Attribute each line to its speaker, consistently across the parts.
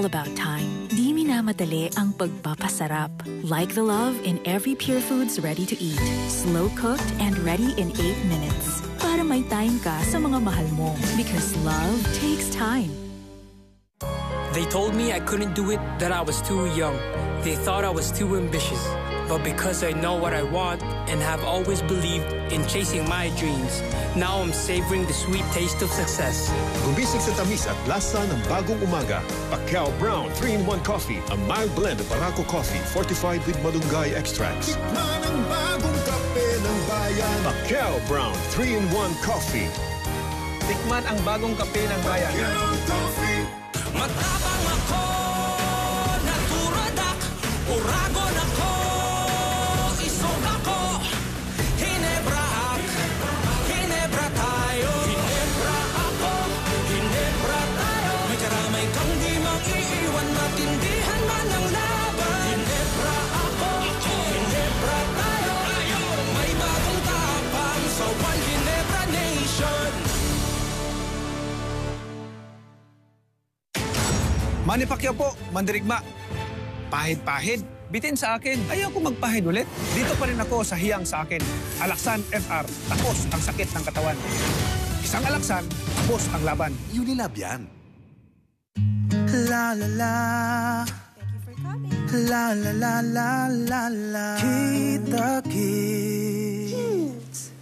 Speaker 1: all about time. Di minamadali ang pagpapasarap. Like the love in every Pure Foods ready-to-eat. Slow-cooked and ready in 8 minutes. Para may time ka sa mga mahal mo. Because love takes time.
Speaker 2: They told me I couldn't do it, that I was too young. They thought I was too ambitious. But because I know what I want and have always believed in chasing my dreams, now I'm savoring the sweet taste of success.
Speaker 3: Gumising sa tamis at lasa ng bagong umaga. Pacquiao Brown 3-in-1 Coffee, a mild blend of Barako coffee fortified with malunggay extracts.
Speaker 4: Tikman ang bagong kape ng bayan.
Speaker 3: Pacquiao Brown 3-in-1 Coffee.
Speaker 5: Tikman ang bagong kape ng bayan.
Speaker 4: Pacquiao Coffee.
Speaker 6: Matapang ako, naturadak, uragon ako, isog ako, hinebra tayo, hinebra ako, hinebra tayo, may karamay kang di mag-iiwan, matindihan man ang laban, hinebra ako, hinebra tayo, may bagong tapang sa One Ginebra Nation.
Speaker 5: Manny Pacquiao po, mandirigma. Pahid-pahid, bitin sa akin. Ayaw ko magpahid ulit. Dito pa rin ako sa hiyang sa akin. Alaksan FR, tapos ang sakit ng katawan. Isang alaksan, tapos ang laban.
Speaker 4: Unilab yan.
Speaker 7: La la la.
Speaker 8: Thank you for coming.
Speaker 7: La la la la la la. Kita-kits.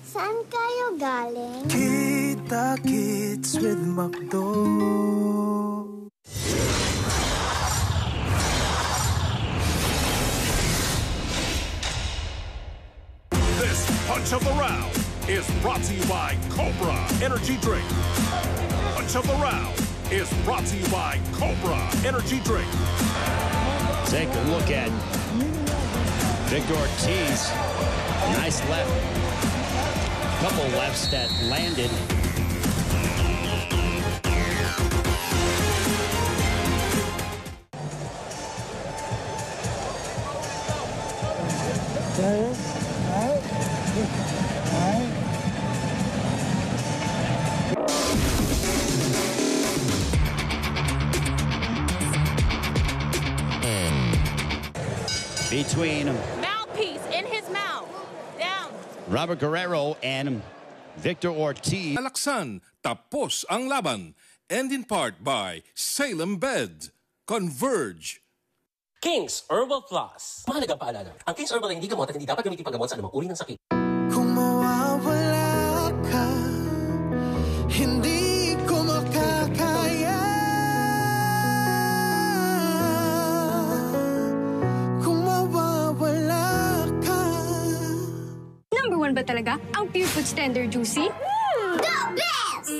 Speaker 9: Saan kayo galing?
Speaker 7: Kita-kits with McDo.
Speaker 3: Punch of the Round is brought to you by Cobra Energy Drink. Punch of the Round is brought to you by Cobra Energy Drink.
Speaker 10: Take a look at Victor Ortiz. Nice left. Couple lefts that landed. Between
Speaker 11: mouthpiece in his mouth. Down.
Speaker 10: Robert Guerrero and Victor Ortiz.
Speaker 12: Alaksan, tapos ang laban. And in part by Salem Bed. Converge.
Speaker 13: King's Herbal Plus. Mahalagang paalala, ang King's Herbal ay hindi gamot at hindi dapat gamitin paggamot sa anumang uri ng sakit.
Speaker 7: Kung mawawala ka, hindi ko makakaya. Kung mawawala ka.
Speaker 14: Number 1 ba talaga ang Pure Foods Tender Juicy?
Speaker 9: The best!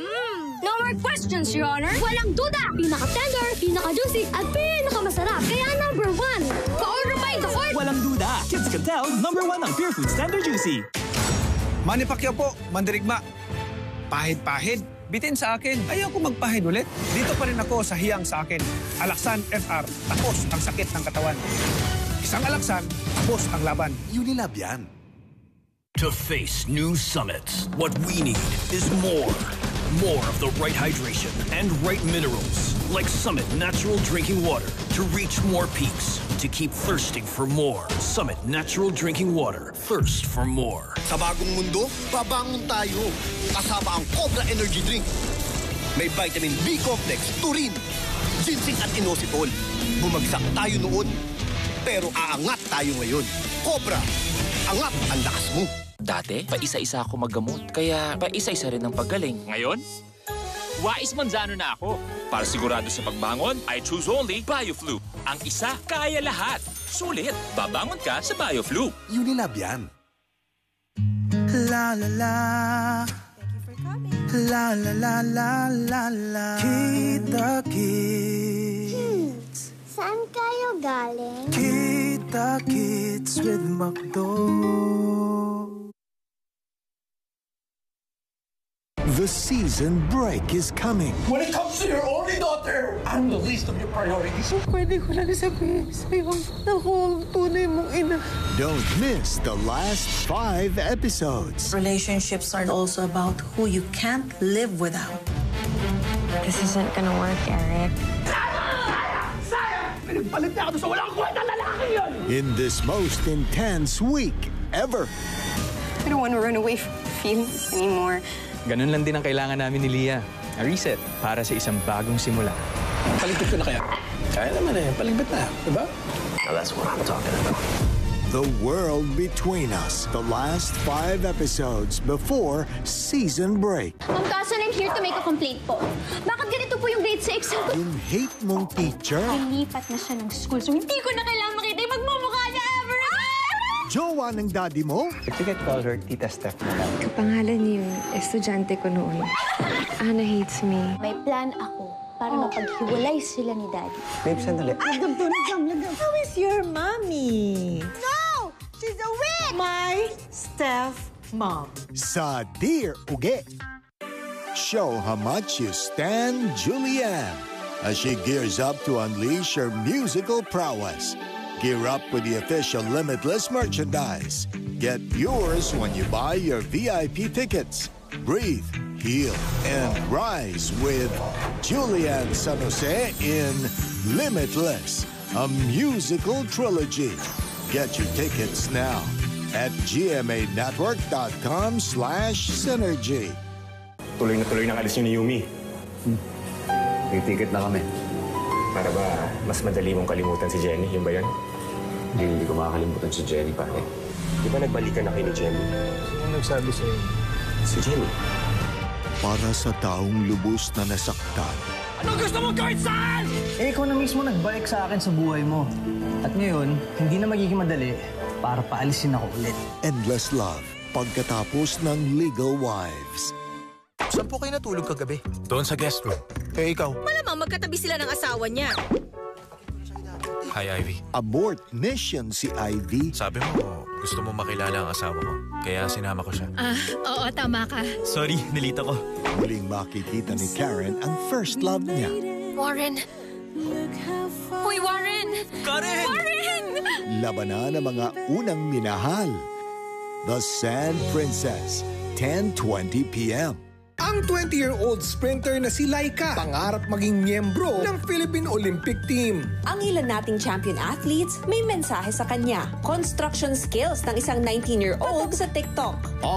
Speaker 14: No more questions, Your Honor.
Speaker 9: Walang duda! Pinaka-tender, pinaka-juicy, at pinaka-masarap. Kaya number 1. Pa-order by the heart!
Speaker 15: Walang duda! Kids can tell, number 1 ang Pure Foods Tender Juicy.
Speaker 5: Manny Pacquiao po, mandirigma. Pahid-pahid, bitin sa akin. Ayaw ko magpahid ulit. Dito pa rin ako sa hiyang sa akin. Alaksan FR, tapos ang sakit ng katawan. Isang alaksan, tapos ang laban.
Speaker 4: Unilab yan.
Speaker 16: To face new summits, what we need is more. More of the right hydration and right minerals, like Summit Natural Drinking Water, to reach more peaks, to keep thirsting for more. Summit Natural Drinking Water, thirst for more.
Speaker 4: Sa bagong mundo, babangon tayo. Kasama ang Cobra Energy Drink. May vitamin B complex, turin, ginseng at inositol. Bumagsak tayo noon, pero aangat tayo ngayon. Cobra, angat ang lakas mo.
Speaker 13: Dati, paisa-isa ako maggamot, kaya paisa-isa rin ang pagaling. Ngayon, wais manzano na ako. Para sigurado sa pagbangon, I choose only BioFlu. Ang isa, kaya lahat. Sulit, babangon ka sa BioFlu.
Speaker 4: Unilab yan.
Speaker 7: La la la.
Speaker 8: Thank you for coming.
Speaker 7: La la la la la la. Kita-kits.
Speaker 9: Saan kayo galing?
Speaker 7: Kita-kits with McDo.
Speaker 17: The season break is coming.
Speaker 18: When it comes to your only daughter, I'm the least of your priorities.
Speaker 7: So pwede ko lang sabihin sa'yo na ako ang tunay mong ina.
Speaker 17: Don't miss the last 5 episodes.
Speaker 19: Relationships are also about who you can't live without.
Speaker 14: This isn't gonna work, Eric.
Speaker 18: Palit na ako sa walang kwenta lalaki yun!
Speaker 17: In this most intense week ever.
Speaker 14: I don't want to run away from feelings anymore.
Speaker 20: Ganun lang din ang kailangan namin ni Leah. A reset para sa isang bagong simula.
Speaker 18: Paligpit ko na kaya? Kaya naman eh, paligpit na, diba? Now that's what I'm talking about.
Speaker 17: The world between us. The last 5 episodes before season break.
Speaker 9: Ma'am Carson, I'm here to make a complaint po. Bakit ganito po yung grade 6?
Speaker 17: Yung hate mong teacher.
Speaker 9: Nilipat na siya ng school, so hindi ko na kailangan makita yung magmumukha niya ever again!
Speaker 17: Jowa ng daddy mo?
Speaker 20: If you could call her Tita Steph na lang.
Speaker 21: Kapangalan niyo yung estudyante ko noon. Anna hates me.
Speaker 9: May plan ako para mapaghiwalay sila ni Daddy.
Speaker 20: Babe, sandali.
Speaker 7: Lagam. How is your mommy? No! She's a witch! My step-mom.
Speaker 17: Sa Dear Uge. Show how much you stand Julianne as she gears up to unleash her musical prowess. Gear up with the official Limitless merchandise. Get yours when you buy your VIP tickets. Breathe, heal, and rise with Julianne San Jose in Limitless, a musical trilogy. Get your tickets now at gmanetwork.com/synergy.
Speaker 22: Tuloy na tuloy ng alis niyo ni Yumi. May ticket na kami. Para ba mas madali mong kalimutan si Jenny? Yun ba yun? Hindi ko makakalimutan si Jenny, pare. Di ba nagbalikan na kayo ni Jenny?
Speaker 20: Sino nagsabi sa'yo?
Speaker 22: Si Jenny.
Speaker 17: Para sa taong lubos na nasaktan.
Speaker 6: Anong gusto mong gawin saan?
Speaker 23: Eh, ikaw na mismo nagbalik sa akin sa buhay mo. At ngayon, hindi na magiging madali para paalisin ako ulit.
Speaker 17: Endless love pagkatapos ng Legal Wives.
Speaker 24: Saan po kayo natulog kagabi? Doon sa guest room. Eh, ikaw?
Speaker 11: Malamang magkatabi sila ng asawa niya.
Speaker 24: Hi, Ivy.
Speaker 17: Abort mission si Ivy.
Speaker 24: Sabi mo, gusto mo makilala ang asawa ko. Kaya sinama ko siya.
Speaker 11: Oo, tama ka.
Speaker 24: Sorry, nilita ko.
Speaker 17: Muling makikita ni Karen ang first love niya.
Speaker 11: Warren. Uy, Warren!
Speaker 24: Karen!
Speaker 11: Warren!
Speaker 17: Labanan ng mga unang minahal. The Sand Princess, 10:20 p.m.
Speaker 25: Ang 20-year-old sprinter na si Laika, pangarap maging miyembro ng Philippine Olympic Team.
Speaker 26: Ang ilan nating champion athletes may mensahe sa kanya. Construction skills ng isang 19-year-old sa TikTok.